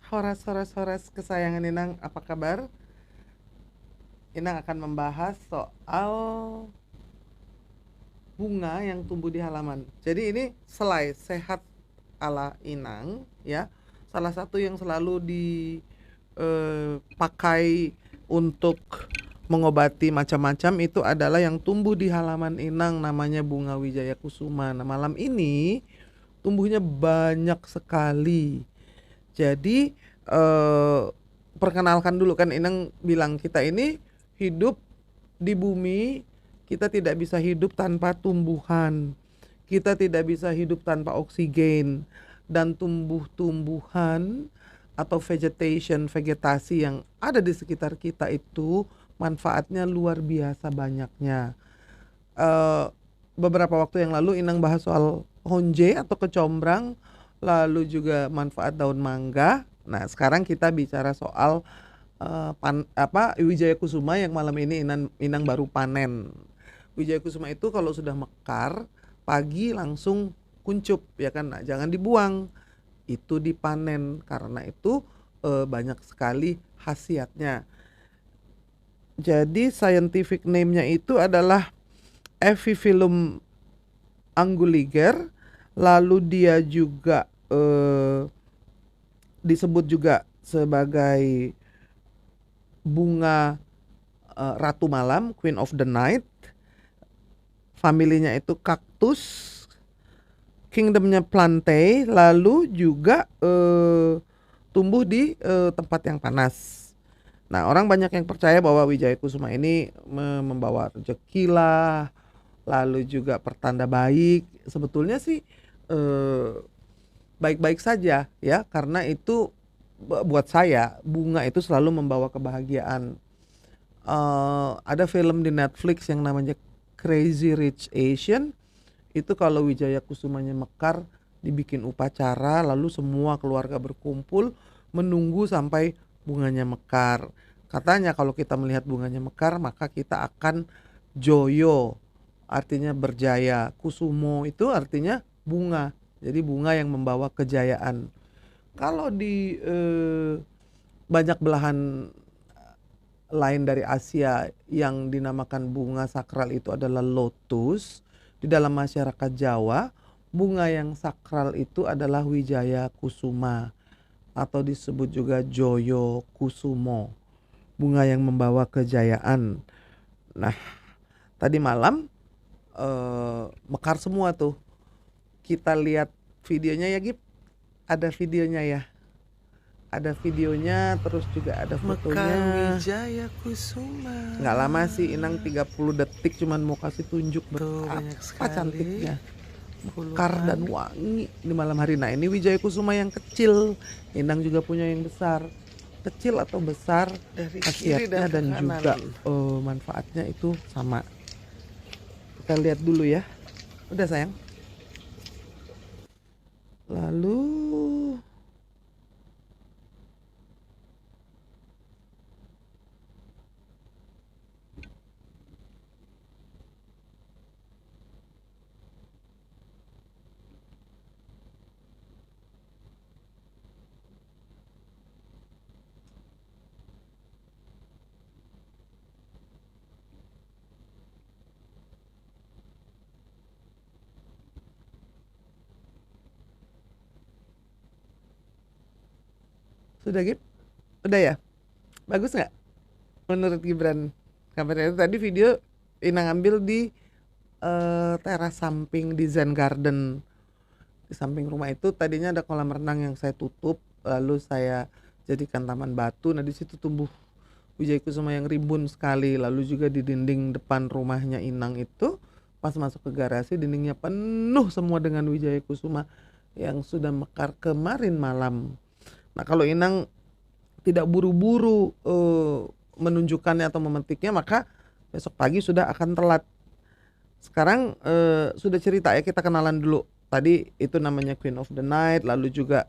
Horas kesayangan Inang, apa kabar? Inang akan membahas soal bunga yang tumbuh di halaman. Jadi ini selai sehat ala Inang ya. Salah satu yang selalu dipakai untuk mengobati macam-macam itu adalah yang tumbuh di halaman Inang, namanya bunga wijaya kusuma. Nah, malam ini tumbuhnya banyak sekali. Jadi eh, perkenalkan dulu, kan Inang bilang kita ini hidup di bumi, kita tidak bisa hidup tanpa tumbuhan. Kita tidak bisa hidup tanpa oksigen, dan tumbuh-tumbuhan atau vegetasi yang ada di sekitar kita itu manfaatnya luar biasa banyaknya. eh, Beberapa waktu yang lalu Inang bahas soal honje atau kecombrang, lalu juga manfaat daun mangga. Nah, sekarang kita bicara soal Wijaya Kusuma yang malam ini Inang baru panen. Wijaya Kusuma itu kalau sudah mekar, pagi langsung kuncup ya kan. Nah, jangan dibuang. Itu dipanen karena itu banyak sekali khasiatnya. Jadi scientific name-nya itu adalah Ephiphyllum anguliger, lalu dia juga disebut juga sebagai bunga ratu malam, Queen of the Night. Familinya itu kaktus, kingdomnya plantae, lalu juga tumbuh di tempat yang panas. Nah, orang banyak yang percaya bahwa Wijaya Kusuma ini membawa rezeki lah, lalu juga pertanda baik. Sebetulnya sih eh, baik-baik saja ya, karena itu buat saya bunga itu selalu membawa kebahagiaan. Ada film di Netflix yang namanya Crazy Rich Asian. Itu kalau Wijaya Kusumanya mekar, dibikin upacara, lalu semua keluarga berkumpul menunggu sampai bunganya mekar. Katanya kalau kita melihat bunganya mekar, maka kita akan joyo, artinya berjaya. Kusumo itu artinya bunga, jadi bunga yang membawa kejayaan. Kalau di banyak belahan lain dari Asia yang dinamakan bunga sakral itu adalah lotus. Di dalam masyarakat Jawa, bunga yang sakral itu adalah Wijaya Kusuma atau disebut juga Joyo Kusumo, bunga yang membawa kejayaan. Nah, tadi malam mekar semua tuh. Kita lihat videonya ya, Gip. Ada videonya ya. Ada videonya, terus juga ada fotonya. Mekar Wijaya Kusuma. Nggak lama sih, Inang 30 detik cuman mau kasih tunjuk Tuh, banyak betapa sekali cantiknya. Mekar puluhan. dan wangi di malam hari. Nah, ini Wijaya Kusuma yang kecil. Inang juga punya yang besar. Kecil atau besar, Dari kiri khasiatnya dan ke dan kanan. juga manfaatnya itu sama. Kita lihat dulu ya. Udah sayang. Lalu sudah, Gip? Udah ya? Bagus nggak menurut Gibran? Kabarnya itu tadi video Inang ambil di teras samping di Zen Garden. Di samping rumah itu tadinya ada kolam renang yang saya tutup, lalu saya jadikan taman batu. Nah, di situ tumbuh Wijaya Kusuma yang rimbun sekali. Lalu juga di dinding depan rumahnya Inang itu, pas masuk ke garasi, dindingnya penuh semua dengan Wijaya Kusuma yang sudah mekar kemarin malam. Nah, kalau Inang tidak buru-buru menunjukkannya atau memetiknya, maka besok pagi sudah akan telat. Sekarang sudah cerita ya, kita kenalan dulu. Tadi itu namanya Queen of the Night, lalu juga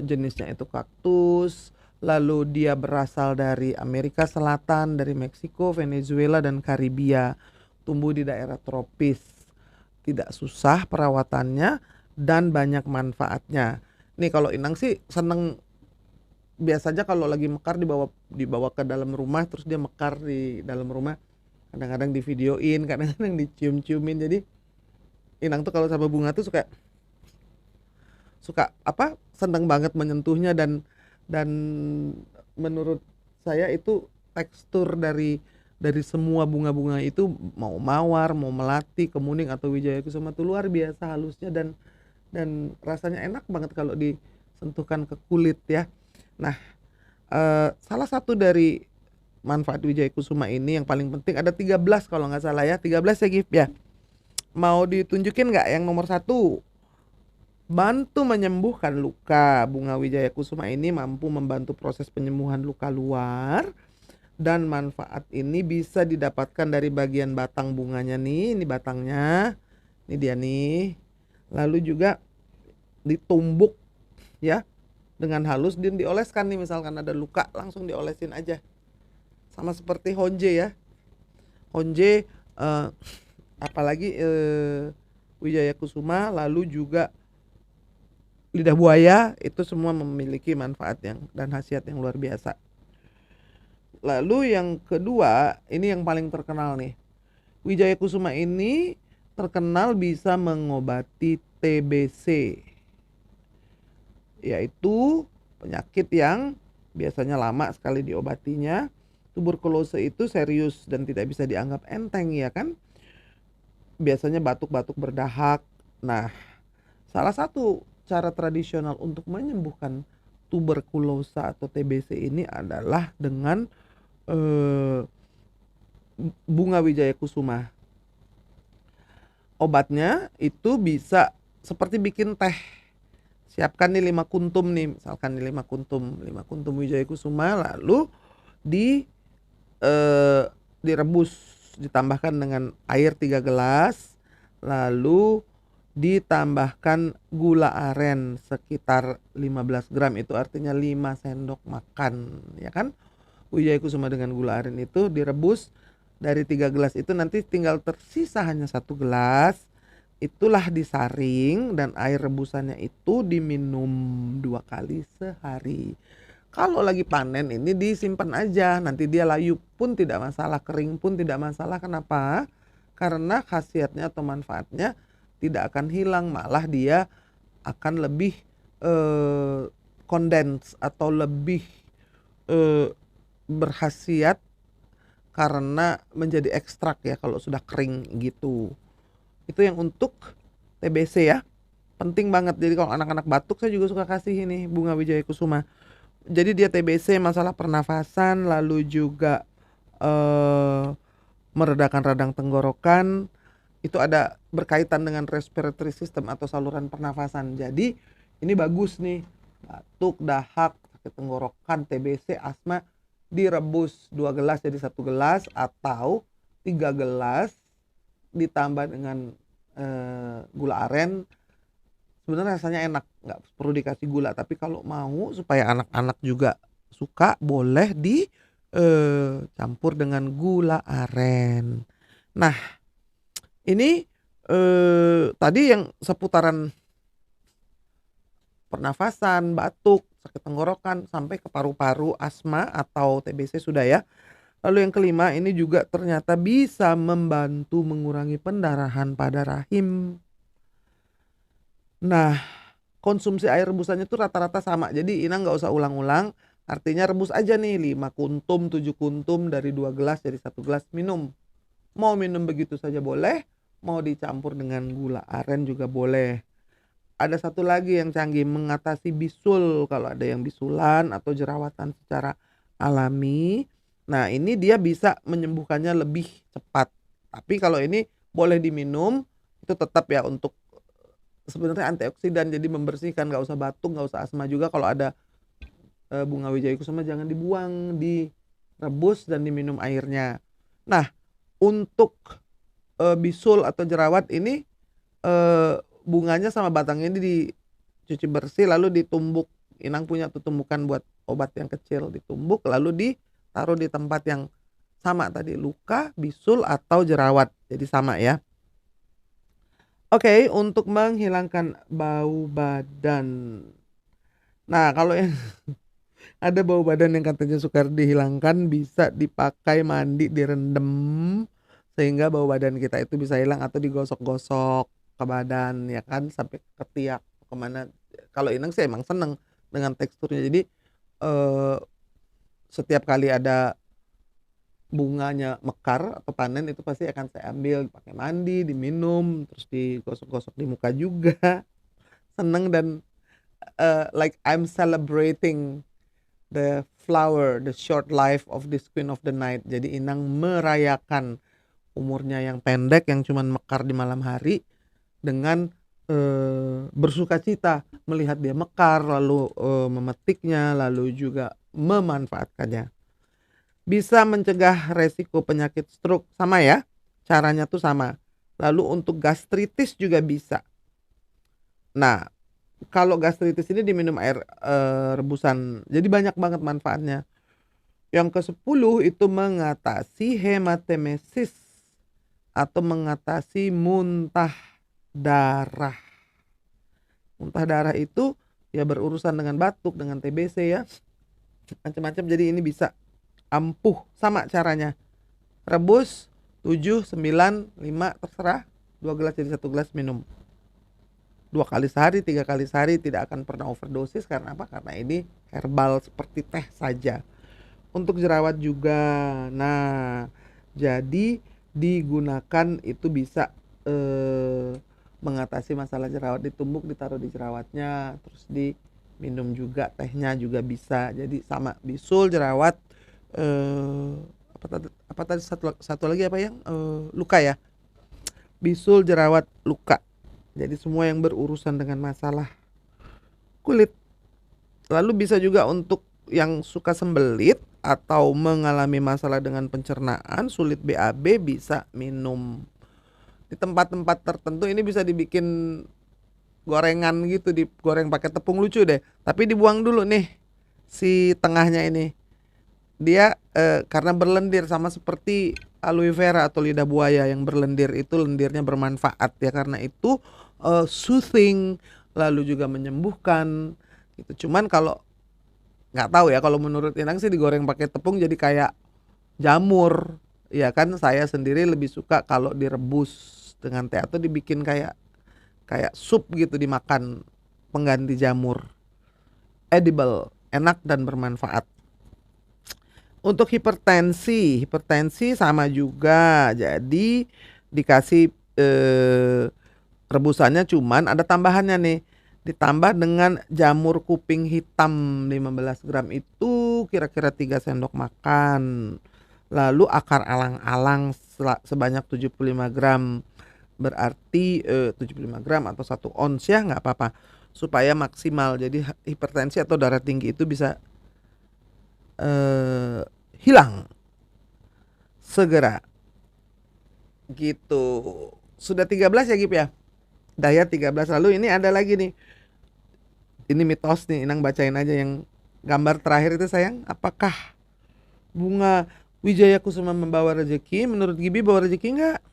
jenisnya itu kaktus, lalu dia berasal dari Amerika Selatan, dari Meksiko, Venezuela, dan Karibia. Tumbuh di daerah tropis, tidak susah perawatannya, dan banyak manfaatnya. Nih kalau Inang sih seneng biasanya kalau lagi mekar dibawa ke dalam rumah, terus dia mekar di dalam rumah. Kadang-kadang divideoin, kadang-kadang dicium-ciumin. Jadi Inang tuh kalau sama bunga tuh suka suka apa seneng banget menyentuhnya, dan menurut saya itu tekstur dari semua bunga-bunga itu, mau mawar, mau melati, kemuning atau wijaya kusuma tuh luar biasa halusnya, dan rasanya enak banget kalau disentuhkan ke kulit ya. Nah, salah satu dari manfaat wijaya kusuma ini yang paling penting ada 13 kalau nggak salah ya, 13 ya Gif ya. Mau ditunjukin nggak yang nomor satu? Bantu menyembuhkan luka. Bunga wijaya kusuma ini mampu membantu proses penyembuhan luka luar, dan manfaat ini bisa didapatkan dari bagian batang bunganya nih, ini batangnya, ini dia nih. Lalu juga ditumbuk ya dengan halus dan dioleskan nih, misalkan ada luka langsung diolesin aja. Sama seperti honje ya. Honje apalagi wijaya kusuma, lalu juga lidah buaya, itu semua memiliki manfaat dan khasiat yang luar biasa. Lalu yang kedua, ini yang paling terkenal nih. Wijaya kusuma ini terkenal bisa mengobati TBC, yaitu penyakit yang biasanya lama sekali diobatinya. Tuberkulose itu serius dan tidak bisa dianggap enteng ya kan. Biasanya batuk-batuk berdahak. Nah, salah satu cara tradisional untuk menyembuhkan tuberkulosa atau TBC ini adalah dengan bunga wijaya kusuma. Obatnya itu bisa seperti bikin teh. Siapkan nih 5 kuntum nih, misalkan nih 5 kuntum wijaya kusuma, lalu direbus, ditambahkan dengan air 3 gelas, lalu ditambahkan gula aren sekitar 15 gram, itu artinya 5 sendok makan ya kan. Wijaya kusuma dengan gula aren itu direbus, dari 3 gelas itu nanti tinggal tersisa hanya 1 gelas, itulah disaring dan air rebusannya itu diminum 2 kali sehari. Kalau lagi panen ini disimpan aja, nanti dia layu pun tidak masalah, kering pun tidak masalah. Kenapa? Karena khasiatnya atau manfaatnya tidak akan hilang, malah dia akan lebih kondens atau lebih berkhasiat karena menjadi ekstrak ya kalau sudah kering gitu. Itu yang untuk TBC ya, penting banget. Jadi kalau anak-anak batuk saya juga suka kasih ini bunga wijaya kusuma. Jadi dia TBC, masalah pernafasan, lalu juga meredakan radang tenggorokan, itu ada berkaitan dengan respiratory system atau saluran pernafasan. Jadi ini bagus nih, batuk, dahak, sakit tenggorokan, TBC, asma, direbus 2 gelas jadi 1 gelas atau 3 gelas ditambah dengan gula aren. Sebenarnya rasanya enak, nggak perlu dikasih gula, tapi kalau mau supaya anak-anak juga suka, boleh campur dengan gula aren. Nah, ini tadi yang seputaran pernafasan, batuk, sakit tenggorokan, sampai ke paru-paru, asma atau TBC sudah ya. Lalu yang kelima, ini juga ternyata bisa membantu mengurangi pendarahan pada rahim. Nah, konsumsi air rebusannya tuh rata-rata sama. Jadi Ina nggak usah ulang-ulang. Artinya rebus aja nih 5 kuntum, 7 kuntum, dari 2 gelas jadi 1 gelas, minum. Mau minum begitu saja boleh, mau dicampur dengan gula aren juga boleh. Ada satu lagi yang canggih, mengatasi bisul kalau ada yang bisulan atau jerawatan secara alami. Nah, ini dia bisa menyembuhkannya lebih cepat. Tapi kalau ini boleh diminum, itu tetap ya untuk sebenarnya antioksidan, jadi membersihkan, nggak usah batuk, nggak usah asma juga. Kalau ada bunga wijaya kusuma jangan dibuang, direbus dan diminum airnya. Nah, untuk bisul atau jerawat ini bunganya sama batangnya ini dicuci bersih lalu ditumbuk. Inang punya tuh tumbukan buat obat yang kecil, ditumbuk lalu ditaruh di tempat yang sama tadi, luka, bisul atau jerawat, jadi sama ya. Oke, untuk menghilangkan bau badan. Nah, kalau yang Ada bau badan yang katanya sukar dihilangkan, bisa dipakai mandi, direndam sehingga bau badan kita itu bisa hilang, atau digosok-gosok ke badan ya kan, sampai ke ketiak kemana. Kalau Inang sih emang seneng dengan teksturnya. Jadi eh, setiap kali ada bunganya mekar atau panen itu pasti akan saya ambil, pakai mandi, diminum, terus digosok-gosok di muka juga. Seneng dan like I'm celebrating the flower, the short life of this queen of the night. Jadi Inang merayakan umurnya yang pendek, yang cuman mekar di malam hari, dengan bersuka cita melihat dia mekar, lalu memetiknya, lalu juga memanfaatkannya. Bisa mencegah resiko penyakit stroke, sama ya, caranya tuh sama. Lalu untuk gastritis juga bisa. Nah, kalau gastritis ini diminum air rebusan, jadi banyak banget manfaatnya. Yang ke-10 itu mengatasi hematemesis atau mengatasi muntah darah. Muntah darah itu ya berurusan dengan batuk, dengan TBC ya, macam-macam. Jadi ini bisa ampuh, sama caranya. Rebus 7, 9, 5 terserah. 2 gelas jadi 1 gelas, minum 2 kali sehari, 3 kali sehari, tidak akan pernah overdosis. Karena apa? Karena ini herbal seperti teh saja. Untuk jerawat juga, nah jadi digunakan itu bisa mengatasi masalah jerawat, ditumbuk, ditaruh di jerawatnya, terus diminum juga, tehnya juga bisa. Jadi sama, bisul, jerawat, apa tadi satu lagi apa yang luka ya, bisul, jerawat, luka. Jadi semua yang berurusan dengan masalah kulit. Lalu bisa juga untuk yang suka sembelit atau mengalami masalah dengan pencernaan, sulit BAB, bisa minum. Di tempat-tempat tertentu ini bisa dibikin gorengan gitu, digoreng pakai tepung, lucu deh. Tapi dibuang dulu nih si tengahnya ini. Dia karena berlendir, sama seperti aloe vera atau lidah buaya yang berlendir itu, lendirnya bermanfaat ya, karena itu soothing, lalu juga menyembuhkan gitu. Cuman kalau nggak tahu ya, kalau menurut Inang sih digoreng pakai tepung jadi kayak jamur ya kan. Saya sendiri lebih suka kalau direbus dengan teh atau dibikin kayak sup gitu, dimakan pengganti jamur. Edible, enak dan bermanfaat. Untuk hipertensi sama juga. Jadi dikasih rebusannya, cuman ada tambahannya nih. Ditambah dengan jamur kuping hitam 15 gram itu kira-kira 3 sendok makan. Lalu akar alang-alang sebanyak 75 gram. Berarti 75 gram atau 1 ons ya, nggak apa-apa. Supaya maksimal. Jadi hipertensi atau darah tinggi itu bisa hilang segera gitu. Sudah 13 ya Gip ya, Daya 13. Lalu ini ada lagi nih, ini mitos nih, Inang bacain aja yang gambar terakhir itu sayang. Apakah bunga Wijaya Kusuma membawa rezeki? Menurut Gibi bawa rezeki enggak?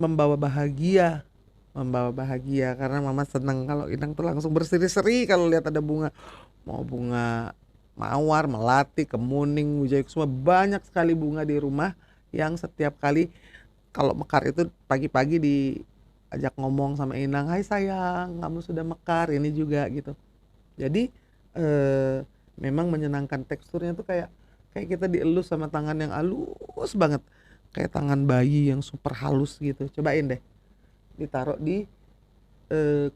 Membawa bahagia. Membawa bahagia, karena mama seneng kalau Inang tuh langsung berseri-seri kalau lihat ada bunga. Mau bunga mawar, melati, kemuning, Wijaya Kusuma, banyak sekali bunga di rumah yang setiap kali kalau mekar itu pagi-pagi diajak ngomong sama Inang, "Hai sayang, kamu sudah mekar." Ini juga gitu. Jadi memang menyenangkan, teksturnya tuh kayak kita dielus sama tangan yang halus banget, kayak tangan bayi yang super halus gitu. Cobain deh, ditaruh di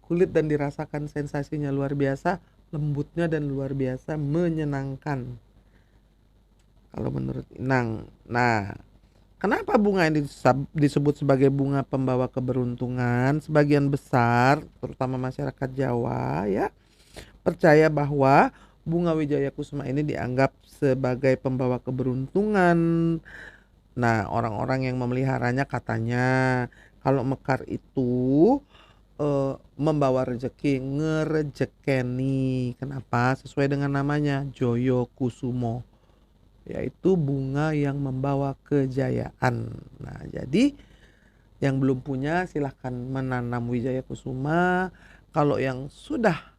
kulit dan dirasakan sensasinya, luar biasa lembutnya dan luar biasa menyenangkan kalau menurut Inang. Nah, kenapa bunga ini disebut sebagai bunga pembawa keberuntungan? Sebagian besar, terutama masyarakat Jawa ya, percaya bahwa bunga Wijaya Kusuma ini dianggap sebagai pembawa keberuntungan. Nah, orang-orang yang memeliharanya katanya kalau mekar itu membawa rezeki, ngerejekeni. Kenapa? Sesuai dengan namanya, Joyo Kusumo, yaitu bunga yang membawa kejayaan. Nah, jadi yang belum punya silahkan menanam Wijaya Kusuma. Kalau yang sudah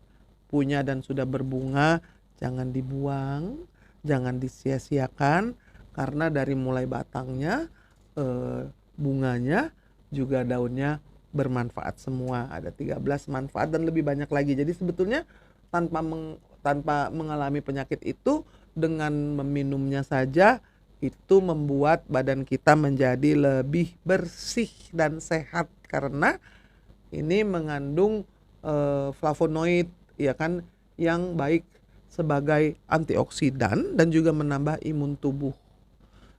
punya dan sudah berbunga, Jangan dibuang, jangan disia-siakan, karena dari mulai batangnya, bunganya, juga daunnya bermanfaat semua. Ada 13 manfaat dan lebih banyak lagi. Jadi sebetulnya tanpa mengalami penyakit itu, dengan meminumnya saja itu membuat badan kita menjadi lebih bersih dan sehat, karena ini mengandung flavonoid, ya kan, yang baik sebagai antioksidan dan juga menambah imun tubuh.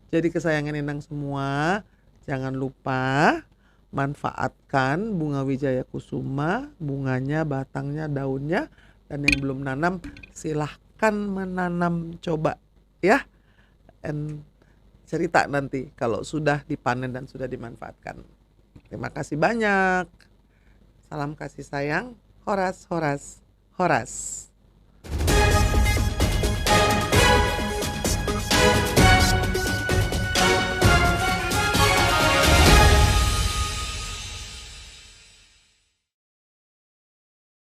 Jadi kesayangan Endang semua, jangan lupa manfaatkan bunga Wijaya Kusuma, bunganya, batangnya, daunnya, dan yang belum nanam silahkan menanam coba ya. And cerita nanti kalau sudah dipanen dan sudah dimanfaatkan. Terima kasih banyak. Salam kasih sayang, Horas, Horas, Horas.